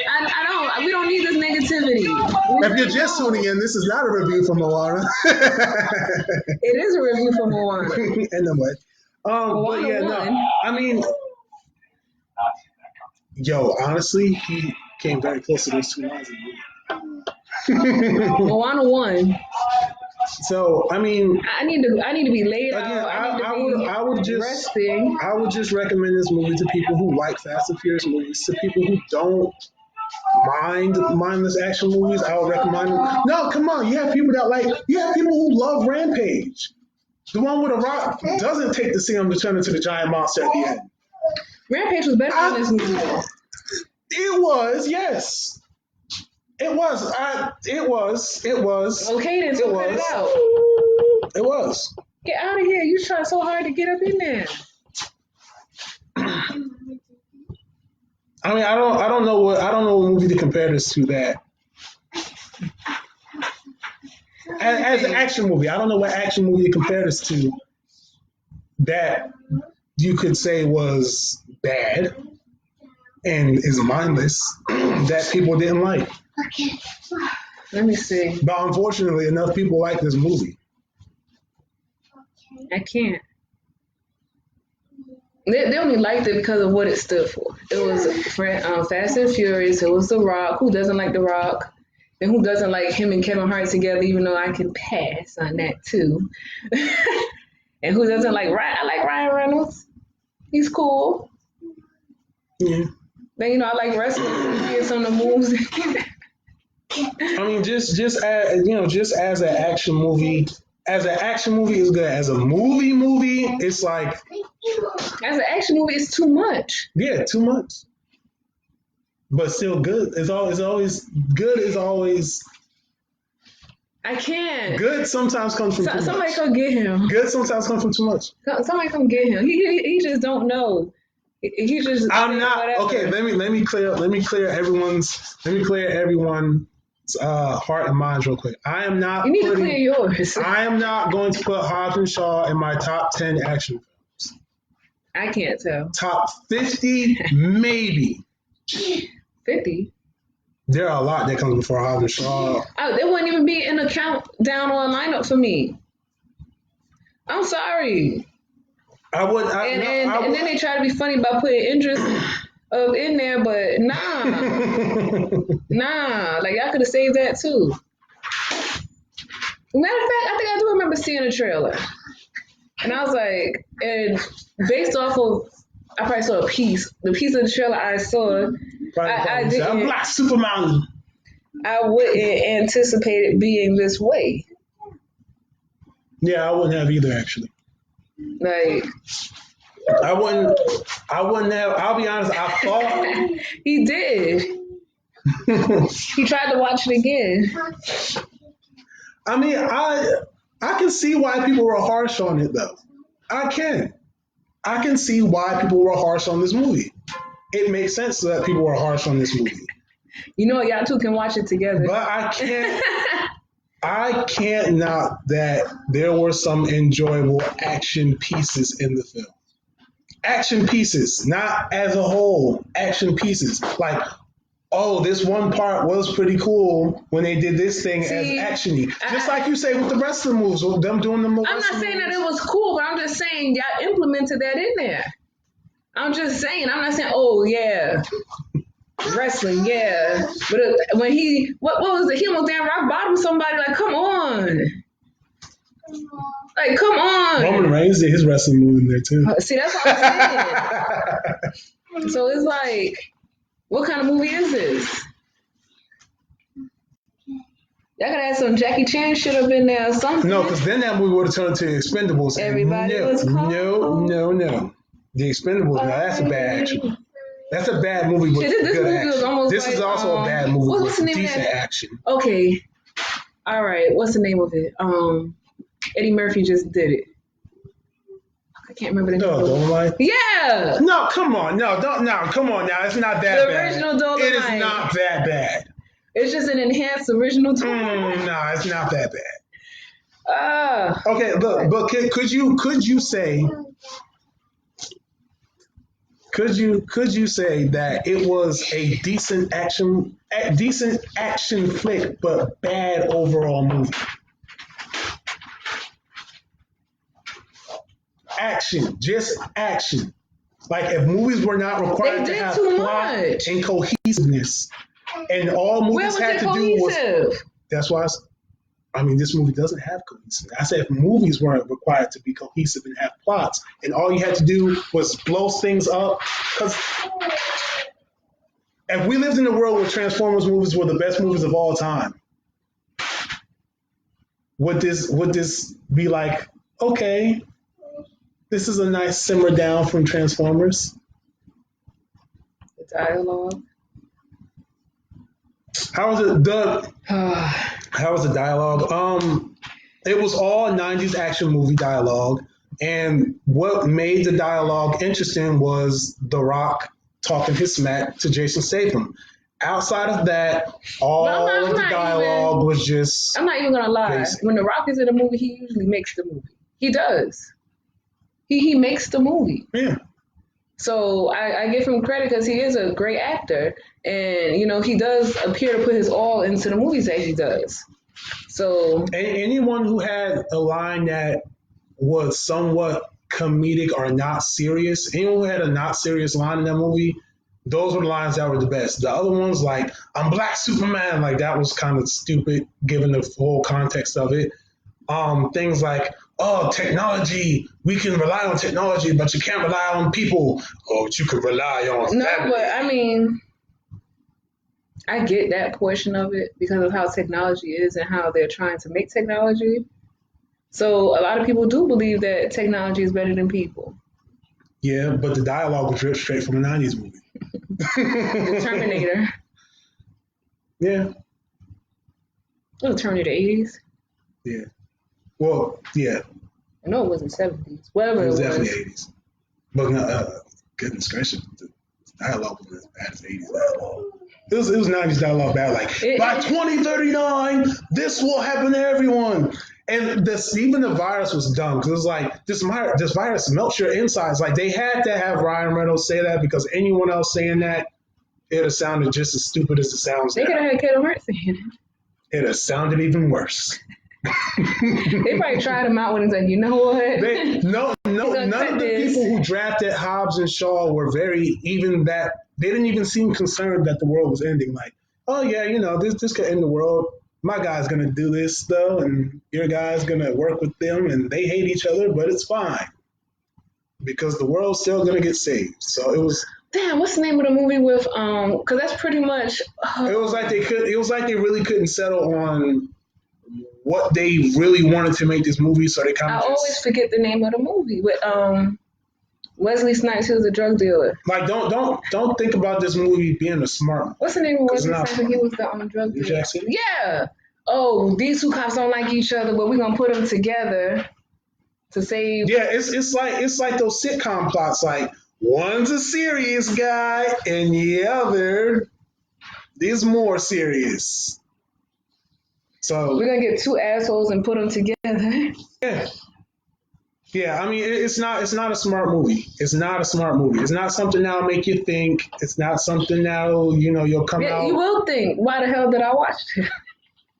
I don't. We don't need this negativity. If you're just tuning in, this is not a review for Moana. It is a review for Moana. Anyway, but yeah, no. I mean, honestly, he came very close to those 2 lines in the movie. Moana won. So I mean, I need to be laid again, out. I would just recommend this movie to people who like Fast and Furious movies. To people who don't mindless action movies, I would recommend. No, come on, you have people who love Rampage, the one where The Rock doesn't take the serum to turn into the giant monster at the end. Rampage was better than this movie. It was, yes. It was. It was. Okay, then so cut it out. It was. Get out of here! You trying so hard to get up in there. I mean, I don't know what movie to compare this to that. As an action movie, I don't know what action movie to compare this to that you could say was bad and is mindless that people didn't like. Okay. Let me see. But unfortunately, enough people like this movie. I can't. They only liked it because of what it stood for. It was Fast and Furious. It was The Rock. Who doesn't like The Rock? And who doesn't like him and Kevin Hart together, even though I can pass on that too. And who doesn't like Ryan? I like Ryan Reynolds. He's cool. Yeah. Then, I like wrestling. He did some of the moves. I mean, just as an action movie is good. As a movie, it's like as an action movie, it's too much. Yeah, too much. But still good. It's always good. Is always. I can't. Good sometimes comes from too much. Somebody come get him. Good sometimes comes from too much. Somebody come get him. He just don't know. He just. I'm not whatever. okay. Let me clear everyone's heart and minds real quick. I am not. You need to clear yours. I am not going to put Hobbs and Shaw in my top 10 action films. I can't tell. Top 50, maybe. 50. There are a lot that comes before Hobbs and Shaw. Oh, they wouldn't even be in the countdown or lineup for me. I'm sorry. And then they try to be funny by putting interest in there, but nah. Nah, like I could have saved that too. Matter of fact, I think I do remember seeing a trailer. And I was like, and based off of, I probably saw a piece. The piece of the trailer I saw, I I'm didn't, Black Superman. I wouldn't anticipate it being this way. Yeah, I wouldn't have either, actually. Like, I wouldn't have, I'll be honest, I thought. he did. He tried to watch it again. I mean, I can see why people were harsh on it, though. I can see why people were harsh on this movie. It makes sense that people were harsh on this movie. You know, y'all two can watch it together. But I can't not that there were some enjoyable action pieces in the film. Action pieces, not as a whole, action pieces. Like, oh, this one part was pretty cool when they did this thing as actiony. Just like you say with the rest of the moves, with them doing the moves. I'm not saying that it was cool, but I'm just saying y'all implemented that in there. I'm just saying, I'm not saying, oh yeah, wrestling, yeah. But when he, what was it? He almost damn rock bottom somebody. Like, come on. Like, come on. Roman Reigns did his wrestling move in there too. See, that's what I'm saying. So it's like, what kind of movie is this? Y'all gotta have some Jackie Chan shit up in there or something. No, because then that movie would have turned into Expendables. Everybody was called. No. The Expendables, now that's a bad action. That's a bad movie with This good movie action. was almost This like, is also a bad movie what's with the name of decent that? action. Okay. All right. What's the name of it? Eddie Murphy just did it. I can't remember the name. No, Dolomite? Yeah. No, come on. No, come on now. It's not that The bad. original Dolomite. It is not that bad. It's just an enhanced original Dolomite. No, it's not that bad. Ah. Okay, but could you say that it was a decent action flick, but bad overall movie? Action, just action. Like if movies were not required to have plot and cohesiveness, and all movies had to do was. That's why this movie doesn't have cohesive. I said if movies weren't required to be cohesive and have plots, and all you had to do was blow things up. Because if we lived in a world where Transformers movies were the best movies of all time, would this be like, okay, this is a nice simmer down from Transformers? The dialogue. How was it, Doug? How was the dialogue? It was all 90s action movie dialogue. And what made the dialogue interesting was The Rock talking his smack to Jason Statham. Outside of that, all of the dialogue was just. I'm not even gonna lie. Basic. When The Rock is in a movie, he usually makes the movie. He does. He makes the movie. Yeah. So I give him credit because he is a great actor, and he does appear to put his all into the movies that he does. So anyone who had a line that was somewhat comedic or not serious, anyone who had a not serious line in that movie, those were the lines that were the best. The other ones, like "I'm Black Superman," like that was kind of stupid given the whole context of it. Things like, oh, technology, we can rely on technology, but you can't rely on people. Oh, but you could rely on family. But I get that portion of it because of how technology is and how they're trying to make technology. So a lot of people do believe that technology is better than people. Yeah, but the dialogue was ripped straight from a 90s movie. The Terminator. Yeah. Oh, Terminator 80s? Yeah. Well, yeah. I know it wasn't 70s. Whatever It was it definitely 80s. But goodness gracious, the dialogue wasn't as bad as 80s dialogue. It was 90s dialogue bad. Like, by 2039, this will happen to everyone. And even the virus was dumb because it was like, this virus melts your insides. Like, they had to have Ryan Reynolds say that because anyone else saying that, it would have sounded just as stupid as it sounds now. They could have had Kevin Hart saying it. It would have sounded even worse. They probably tried him out when it's like, you know what? None of the people who drafted Hobbs and Shaw were they didn't even seem concerned that the world was ending. Like, oh yeah, this could end the world. My guy's gonna do this though, and your guy's gonna work with them, and they hate each other, but it's fine because the world's still gonna get saved. So it was. Damn, what's the name of the movie with because that's pretty much It was like they really couldn't settle on what they really wanted to make this movie, so they kind I of always forget the name of the movie with Wesley Snipes, who was a drug dealer. like don't think about this movie being a smart movie. What's the name of Wesley not Snipes? He was the drug New dealer. Jack City? Yeah. Oh, these two cops don't like each other, but we're gonna put them together to save. Yeah, it's like those sitcom plots. Like one's a serious guy, and the other is more serious. So We're gonna get two assholes and put them together. yeah. I mean, it's not a smart movie. It's not a smart movie. It's not something that'll make you think. It's not something that'll you'll come Yeah, out. you will think, why the hell did I watch it?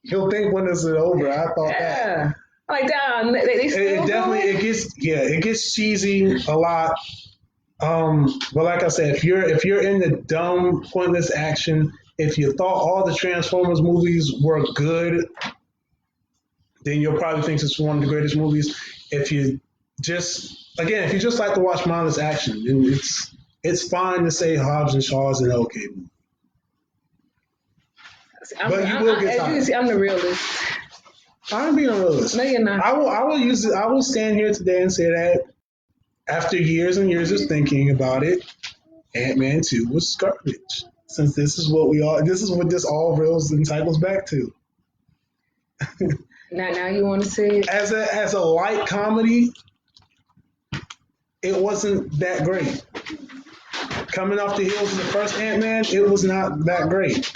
You'll think when it's over. I thought that. Yeah. Like, damn, they still It definitely it gets cheesy a lot. But like I said, if you're into dumb, pointless action, if you thought all the Transformers movies were good, then you'll probably think it's one of the greatest movies. If you just like to watch mindless action, then it's fine to say Hobbs and Shaw is an okay movie. But you will get tired. As you can see, I'm the realist. I'm being a realist. No, you're not. I will stand here today and say that after years and years of thinking about it, Ant-Man 2 was garbage. Since this is what this all reels and cycles back to. Now you want to say it? As a light comedy, it wasn't that great. Coming off the heels of the first Ant-Man, it was not that great.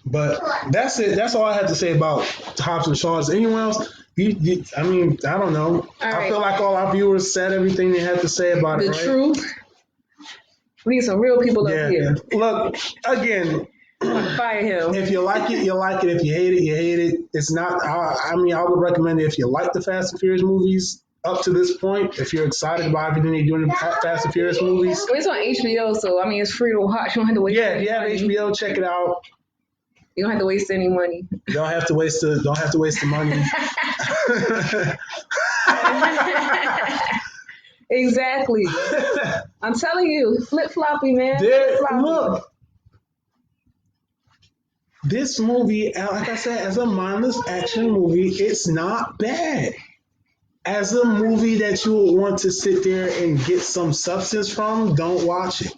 But that's it. That's all I have to say about Hobbs and Shaw. Is anyone else? I mean, I don't know. I feel like all our viewers said everything they had to say about it. The right? truth. We need some real people up here. Look, again, Fire him. if you like it, you like it. If you hate it, you hate it. It's not. I would recommend it if you like the Fast and Furious movies up to this point. If you're excited about everything they do in the Fast and Furious movies, It's on HBO, so I mean it's free to watch. You don't have to waste. yeah, if you have HBO, check it out. You don't have to waste any money. You don't have to waste the money. Exactly. I'm telling you, flip floppy, man. Look, this movie, like I said, as a mindless action movie, it's not bad. As a movie that you will want to sit there and get some substance from, don't watch it.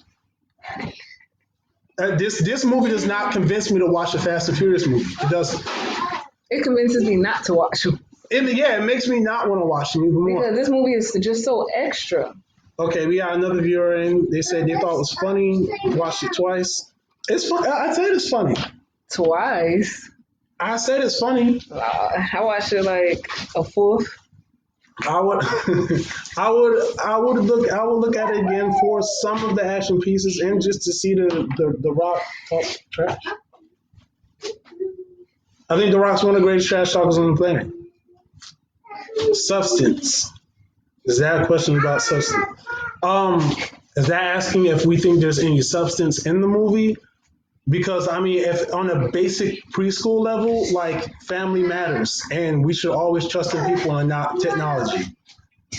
This movie does not convince me to watch a Fast and Furious movie. It doesn't. It convinces me not to watch them. It makes me not want to watch them even more. Because this movie is just so extra. Okay, we got another viewer in. They said they thought it was funny. Watched it twice. It's fun. I said it's funny. Twice. I said it's funny. I watched it like a fourth. I would look at it again for some of the action pieces and just to see the Rock talk trash. I think the Rock's one of the greatest trash talkers on the planet. Substance. Is that a question about substance? Is that asking if we think there's any substance in the movie? Because I mean, if on a basic preschool level, like family matters, and we should always trust in people and not technology.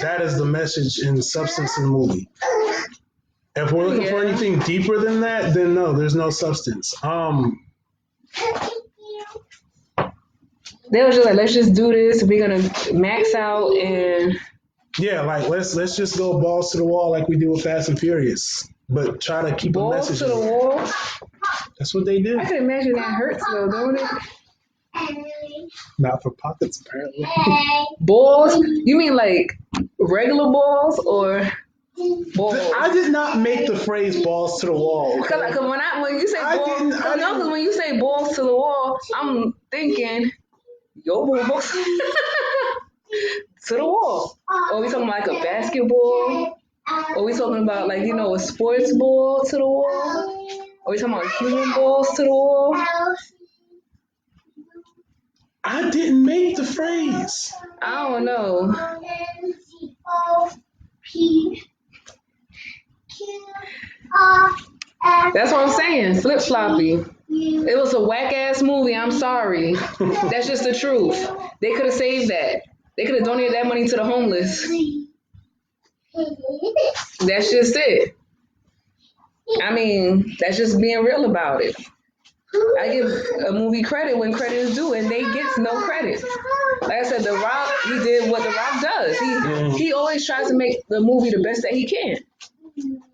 That is the message and substance in the movie. If we're looking for anything deeper than that, then no, there's no substance. They were just like, let's just do this. We're gonna max out and yeah, like let's just go balls to the wall like we do with Fast and Furious, but try to keep a message. Balls to the wall. That's what they do. I can imagine that hurts though, don't it? Not for pockets, apparently. Balls? You mean like regular balls or balls? I did not make the phrase "balls to the wall." Okay? Cause when you say balls, because when you say balls to the wall, I'm thinking your balls to the wall. Or we talking about like a basketball? Or we talking about like a sports ball to the wall? Are we talking about human balls to the wall? I didn't make the phrase. I don't know. That's what I'm saying. Flip floppy. It was a whack ass movie. I'm sorry. That's just the truth. They could have saved that. They could have donated that money to the homeless. That's just it. I mean, that's just being real about it. I give a movie credit when credit is due, and they get no credit. Like I said, The Rock, he did what The Rock does. He always tries to make the movie the best that he can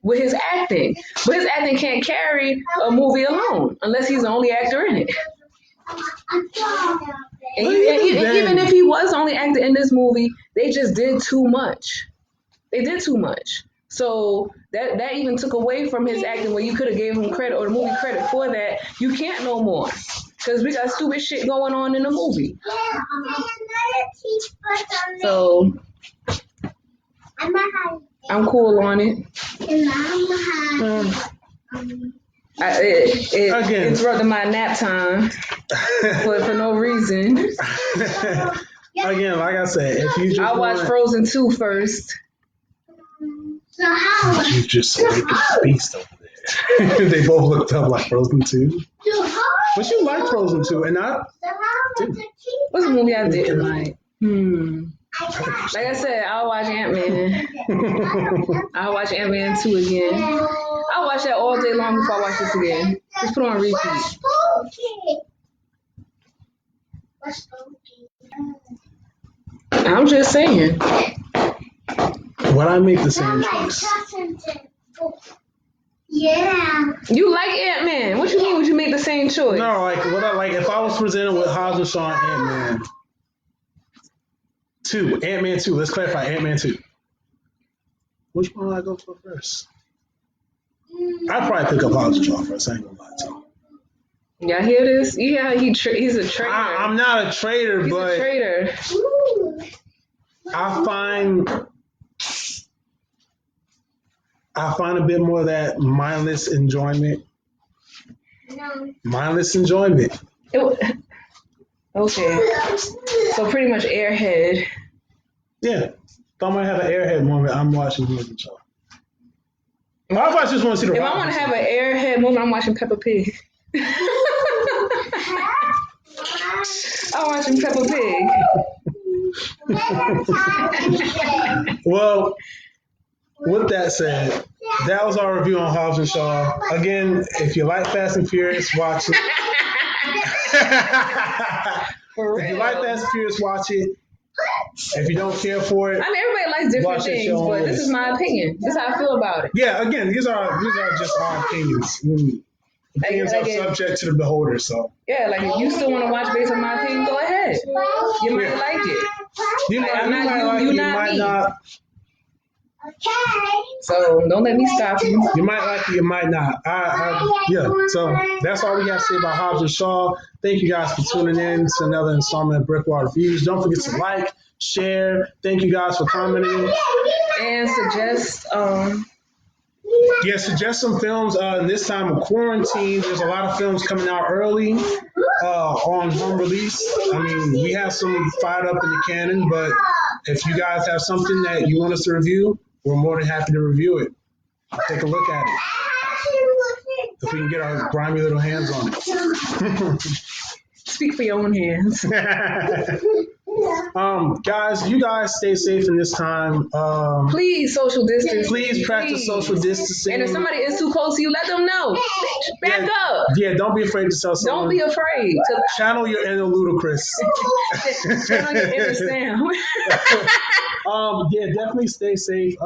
with his acting. But his acting can't carry a movie alone unless he's the only actor in it. And even if he was the only actor in this movie, they just did too much. They did too much. So that even took away from his acting where you could have gave him credit or the movie credit for that. You can't no more. Because we got stupid shit going on in the movie. So I'm cool on it. It interrupted my nap time for no reason. Again, like I said, if you just I watched Frozen 2 first. You just make a beast over there. They both looked up like Frozen 2. But you like Frozen 2, and I didn't. What's the movie I didn't like? Like I said, I'll watch Ant-Man. I'll watch Ant-Man 2 again. I'll watch that all day long before I watch this again. Just put on repeat. I'm just saying. Would I make the same choice? Yeah. You like Ant-Man. What you mean would you make the same choice? No, like if I was presented with Hobbs and Shaw and Ant-Man 2, Ant-Man 2, let's clarify Ant-Man 2. Which one would I go for first? I'd probably pick up Hobbs and Shaw first, I ain't gonna lie to you. Y'all hear this? You hear how he's a traitor. I'm not a traitor, He's but a traitor. I find a bit more of that mindless enjoyment. Mindless enjoyment. Okay. So pretty much Airhead. Yeah. If I'm gonna have an Airhead moment, I'm watching Hobbs and Shaw. If I just want to see the If I want to have an Airhead moment, I'm watching Peppa Pig. I'm watching Peppa Pig. Well, with that said, that was our review on Hobbs and Shaw. Again, if you like Fast and Furious, watch it. If you like Fast and Furious, watch it. If you don't care for it, I mean, everybody likes different things, but this is my opinion. This is how I feel about it. Yeah, again, these are just our opinions. Opinions are subject to the beholder, so. Yeah, like if you still want to watch based on my opinion, go ahead. You might like it. You might not. Okay. So don't let me stop you. You might like it, you might not. Yeah. So that's all we have to say about Hobbs and Shaw. Thank you guys for tuning in to another installment of Brickwater Reviews. Don't forget to like, share. Thank you guys for commenting and suggest. Suggest some films. This time of quarantine, there's a lot of films coming out early on home release. I mean, we have some fired up in the canon, but if you guys have something that you want us to review, we're more than happy to review it. Take a look at it. If we can get our grimy little hands on it. Speak for your own hands. Guys, you guys stay safe in this time. Please social distance. Please practice social distancing. And if somebody is too close to you, let them know. Back up. Yeah, don't be afraid to tell someone. Don't be afraid. Channel your inner ludicrous. Channel your inner Sam. Yeah, definitely stay safe.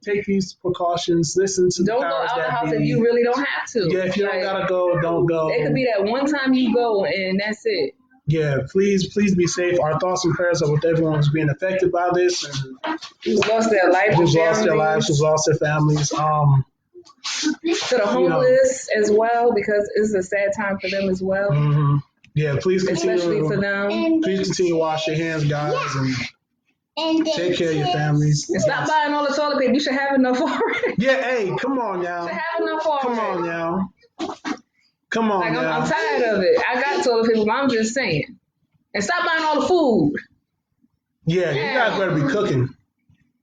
Take these precautions. Listen to don't the powers go out that the house be. if you really don't have to. Yeah, if you don't gotta go, don't go. It could be that one time you go and that's it. Yeah, please be safe. Our thoughts and prayers are with everyone who's being affected by this and who's lost their life, who's lost their lives, who's lost their families. To the homeless as well, because it's a sad time for them as well. Mm-hmm. Yeah, please continue. Especially for them. Please continue to wash your hands, guys, and take care of your families. And stop buying all the toilet paper. You should have enough already. Yeah, hey, come on now. You should have enough already. Come on now. Come on now. I'm tired of it. I got toilet paper, but I'm just saying. And stop buying all the food. Yeah, you guys better be cooking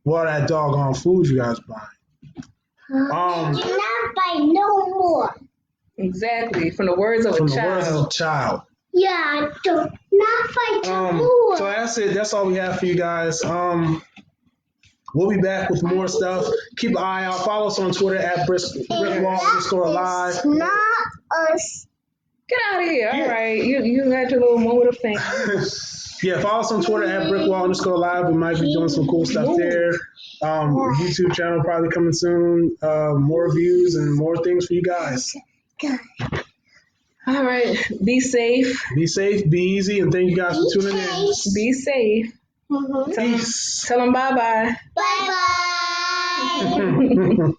all that doggone food you guys buy. Do not fight no more. Exactly. From the words of From a the words of child. a child. Yeah, do not fight no more. So that's it. That's all we have for you guys. We'll be back with more stuff. Keep an eye out. Follow us on Twitter at Brickwall_Live. It's not us. Get out of here. Yeah. All right. You got your little moment of fame. Yeah, follow us on Twitter at Brickwall_Live. We might be doing some cool stuff there. YouTube channel probably coming soon. More views and more things for you guys. All right. Be safe. Be safe, be easy, and thank you guys for tuning in. Be safe. Mm-hmm. Peace. Tell them bye-bye. Bye bye.